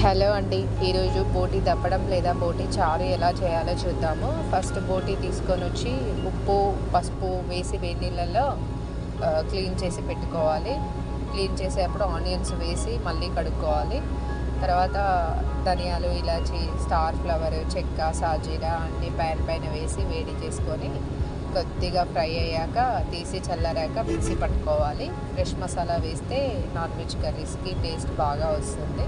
Hello అండి. ఈరోజు బోటి దప్పడం లేదా బోటి చారు ఎలా చేయాలో చూద్దాము. ఫస్ట్ బోటి తీసుకొని వచ్చి ఉప్పు పసుపు వేసి వేడి నీళ్ళల్లో క్లీన్ చేసి పెట్టుకోవాలి. క్లీన్ చేసేటప్పుడు ఆనియన్స్ వేసి మళ్ళీ కడుక్కోవాలి. తర్వాత ధనియాలు ఇలాచి స్టార్ ఫ్లవర్ చెక్క సాజీరా అన్ని ప్యాన్ పైన వేసి వేడి చేసుకొని కొద్దిగా ఫ్రై అయ్యాక తీసి చల్లారాక మిక్సీ పట్టుకోవాలి. ఫ్రెష్ మసాలా వేస్తే నాన్ వెజ్ కర్రీస్కి టేస్ట్ బాగా వస్తుంది.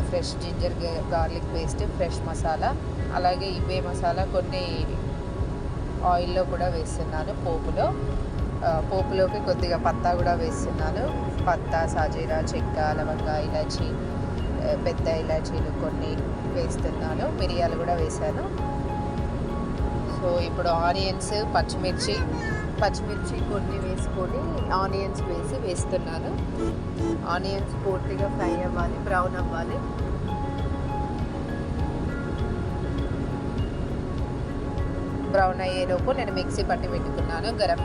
Fresh ginger garlic paste, fresh masala, అలాగే ఇవే మసాలా కొన్ని ఆయిల్లో కూడా వేస్తున్నాను. పోపులోకి కొద్దిగా పత్తా కూడా వేస్తున్నాను. పత్తా సాజీరా చెక్క లవంగా ఇలాచి పెద్ద ఇలాచీలు కొన్ని వేస్తున్నాను. మిరియాలు కూడా వేసాను. సో ఇప్పుడు ఆనియన్స్ పచ్చిమిర్చి కొన్ని వేసుకొని ఆనియన్స్ వేస్తున్నాను. ఆనియన్స్ పూర్తిగా ఫ్రై అవ్వాలి, బ్రౌన్ అవ్వాలి. బ్రౌన్ అయ్యేలోపు నేను మిక్సీ పట్టి పెట్టుకున్నాను గరం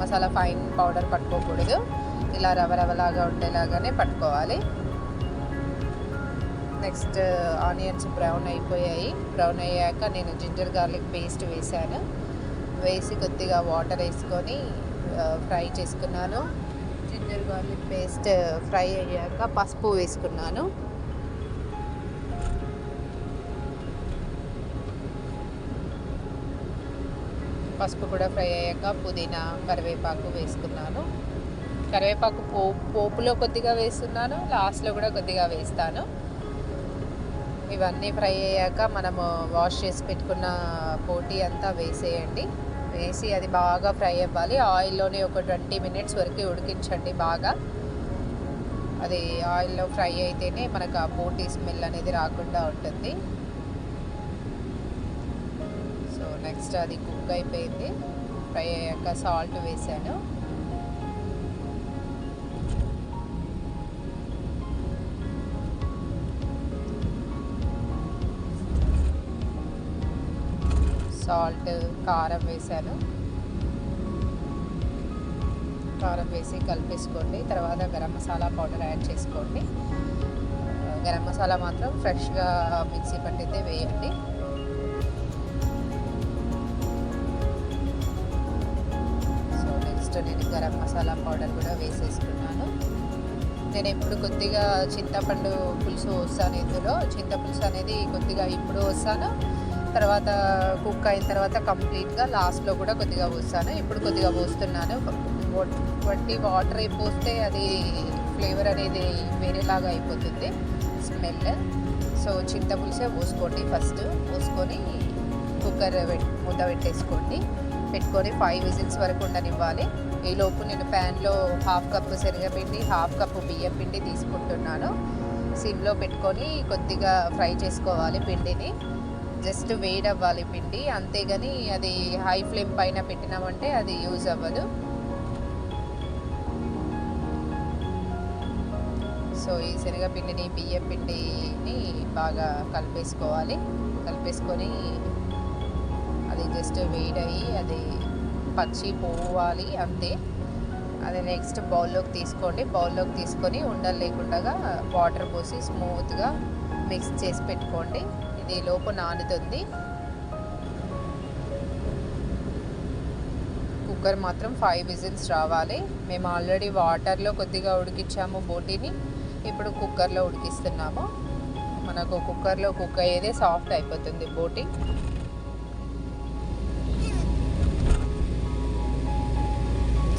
మసాలా ఫైన్ పౌడర్ పట్టుకోకూడదు, ఇలా రవలాగా ఉండేలాగానే పట్టుకోవాలి. నెక్స్ట్ ఆనియన్స్ బ్రౌన్ అయ్యాక నేను జింజర్ గార్లిక్ పేస్ట్ వేసి కొద్దిగా వాటర్ వేసుకొని ఫ్రై చేసుకున్నాను. జింజర్ గార్లిక్ పేస్ట్ ఫ్రై అయ్యాక పసుపు వేసుకున్నాను. పసుపు కూడా ఫ్రై అయ్యాక పుదీనా కరివేపాకు వేసుకున్నాను. కరివేపాకు పోపులో కొద్దిగా వేస్తున్నాను, లాస్ట్లో కూడా కొద్దిగా వేస్తాను. ఇవన్నీ ఫ్రై అయ్యాక మనము వాష్ చేసి పెట్టుకున్న బోటి అంతా వేసేయండి. వేసి అది బాగా ఫ్రై అవ్వాలి. ఆయిల్లోనే ఒక 20 minutes వరకు ఉడికించండి బాగా. అది ఆయిల్లో ఫ్రై అయితేనే మనకు ఆ బోటి స్మెల్ అనేది రాకుండా ఉంటుంది. సో నెక్స్ట్ అది కుక్ అయిపోయింది. ఫ్రై అయ్యాక సాల్ట్ వేసాను. సాల్ట్ కారం వేసాను. కారం వేసి కలిపేసుకోండి. తర్వాత గరం మసాలా పౌడర్ యాడ్ చేసుకోండి. గరం మసాలా మాత్రం ఫ్రెష్గా మిక్సీ పట్టితే వేయండి. సో నెక్స్ట్ నేను గరం మసాలా పౌడర్ కూడా వేసేసుకున్నాను. నేను ఎప్పుడు కొద్దిగా చింతపండు పులుసు వస్తాను. ఇందులో చింతపులుసు అనేది కొద్దిగా ఇప్పుడు వస్తాను, తర్వాత కుక్ అయిన తర్వాత కంప్లీట్గా లాస్ట్లో కూడా కొద్దిగా పోస్తాను. ఇప్పుడు కొద్దిగా పోస్తున్నాను. వట్టి వాటర్ పోస్తే అది ఫ్లేవర్ అనేది వేరేలాగా అయిపోతుంది, స్మెల్. సో చింతపులుసే పోసుకోండి. ఫస్ట్ పోసుకొని కుక్కర్ మూత పెట్టుకొని 5 whistles వరకు ఉండనివ్వాలి. ఈలోపు నేను ప్యాన్లో 1/2 cup శనగపిండి 1/2 cup బియ్యం పిండి తీసుకుంటున్నాను. సిమ్లో పెట్టుకొని కొద్దిగా ఫ్రై చేసుకోవాలి పిండిని. జస్ట్ వేడవ్వాలి పిండి, అంతేగాని అది హై ఫ్లేమ్ పైన పెట్టినామంటే అది యూజ్ అవ్వదు. సో ఈ శనగపిండిని బియ్యం పిండిని బాగా కలిపేసుకొని అది జస్ట్ వేడయ్యి అది పచ్చి పోవాలి అంతే. అది నెక్స్ట్ బౌల్లోకి తీసుకొని ఉండలు లేకుండా వాటర్ పోసి స్మూత్గా మిక్స్ చేసి పెట్టుకోండి. ఇది లోపు నానుతుంది. కుక్కర్ మాత్రం 5 whistles రావాలి. మేము ఆల్రెడీ వాటర్లో కొద్దిగా ఉడికించాము బోటీని, ఇప్పుడు కుక్కర్లో ఉడికిస్తున్నాము. మనకు కుక్కర్లో కుక్ అయ్యేదే సాఫ్ట్ అయిపోతుంది బోటీ.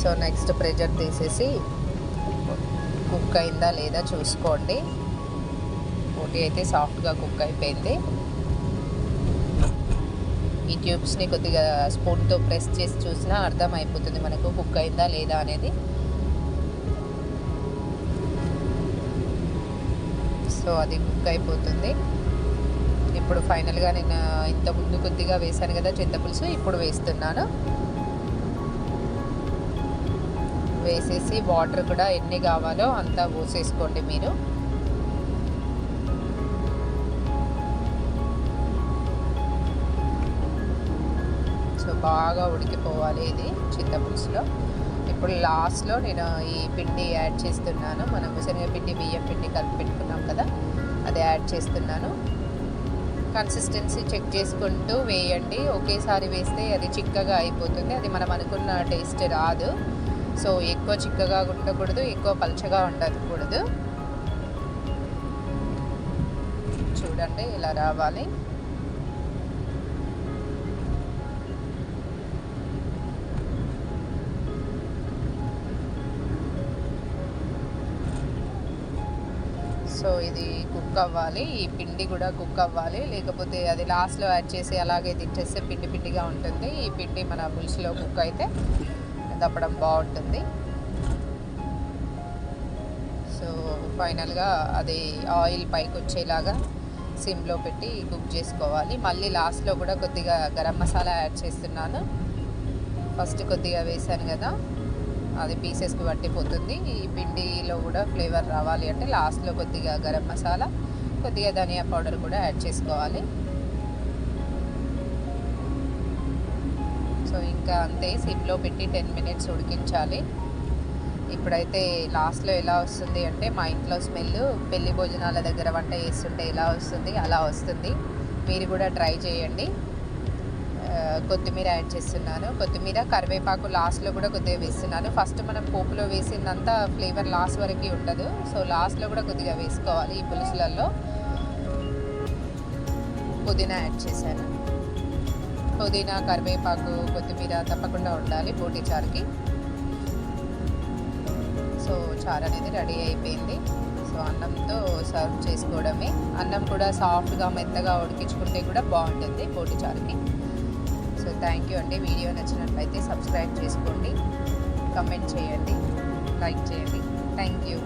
సో నెక్స్ట్ ప్రెషర్ తీసేసి కుక్ అయిందా లేదా చూసుకోండి. బోటీ అయితే సాఫ్ట్గా కుక్ అయిపోయింది. ఈ ట్యూబ్స్ని కొద్దిగా స్పూన్తో ప్రెస్ చేసి చూసినా అర్థమైపోతుంది మనకు కుక్ అయిందా లేదా అనేది. సో అది కుక్ అయిపోతుంది. ఇప్పుడు ఫైనల్గా నేను ఇంతకుముందు కొద్దిగా వేసాను కదా చింతపులుసు, ఇప్పుడు వేస్తున్నాను. వేసేసి వాటర్ కూడా ఎన్ని కావాలో అంతా పోసేసుకోండి మీరు. సో బాగా ఉడికిపోవాలి ఇది చింతపులుసులో. ఇప్పుడు లాస్ట్లో నేను ఈ పిండి యాడ్ చేస్తున్నాను. మనం శనగపిండి బియ్యం పిండి కలిపి పెట్టుకున్నాం కదా, యాడ్ చేస్తున్నాను. కన్సిస్టెన్సీ చెక్ చేసుకుంటూ వేయండి. ఒకేసారి వేస్తే అది చిక్కగా అయిపోతుంది, అది మనం అనుకున్న టేస్ట్ రాదు. సో ఎక్కువ చిక్కగా ఉండకూడదు, ఎక్కువ పలచగా ఉండకూడదు. చూడండి ఇలా రావాలి. సో ఇది కుక్ అవ్వాలి, ఈ పిండి కూడా కుక్ అవ్వాలి, లేకపోతే అది లాస్ట్లో యాడ్ చేసి అలాగే తిట్టేస్తే పిండి పిండిగా ఉంటుంది. ఈ పిండి మన పులుసులో కుక్ అయితే దప్పడం బాగుంటుంది. సో ఫైనల్గా అది ఆయిల్ పైకి వచ్చేలాగా సిమ్లో పెట్టి కుక్ చేసుకోవాలి. మళ్ళీ లాస్ట్లో కూడా కొద్దిగా గరం మసాలా యాడ్ చేస్తున్నాను. ఫస్ట్ కొద్దిగా వేసాను కదా, అది పీసెస్కి పట్టిపోతుంది. ఈ పిండిలో కూడా ఫ్లేవర్ రావాలి అంటే లాస్ట్లో కొద్దిగా గరం మసాలా, కొద్దిగా ధనియా పౌడర్ కూడా యాడ్ చేసుకోవాలి. సో ఇంకా అంతే, సిమ్లో పెట్టి 10 మినిట్స్ ఉడికించాలి. ఇప్పుడైతే లాస్ట్లో ఎలా వస్తుంది అంటే మా ఇంట్లో స్మెల్ పెళ్లి భోజనాల దగ్గర వంట చేస్తుంటే ఎలా వస్తుంది అలా వస్తుంది. మీరు కూడా ట్రై చేయండి. కొత్తిమీర యాడ్ చేస్తున్నాను. కొత్తిమీర, కరివేపాకు లాస్ట్లో కూడా కొద్దిగా వేస్తున్నాను. ఫస్ట్ మనం పోపులో వేసిందంతా ఫ్లేవర్ లాస్ట్ వరకు ఉండదు. సో లాస్ట్లో కూడా కొద్దిగా వేసుకోవాలి. ఈ పులుసులలో పుదీనా యాడ్ చేశాను. పుదీనా, కరివేపాకు, కొత్తిమీర తప్పకుండా ఉండాలి బోటి చారుకి. సో చారు అనేది రెడీ అయిపోయింది. సో అన్నంతో సర్వ్ చేసుకోవడమే. అన్నం కూడా సాఫ్ట్గా మెత్తగా ఉడికించుకుంటే కూడా బాగుంటుంది బోటి చారుకి. సో థ్యాంక్ యూ అండి. వీడియో నచ్చినట్లయితే సబ్స్క్రైబ్ చేసుకోండి, కమెంట్ చేయండి, లైక్ చేయండి. Thank you.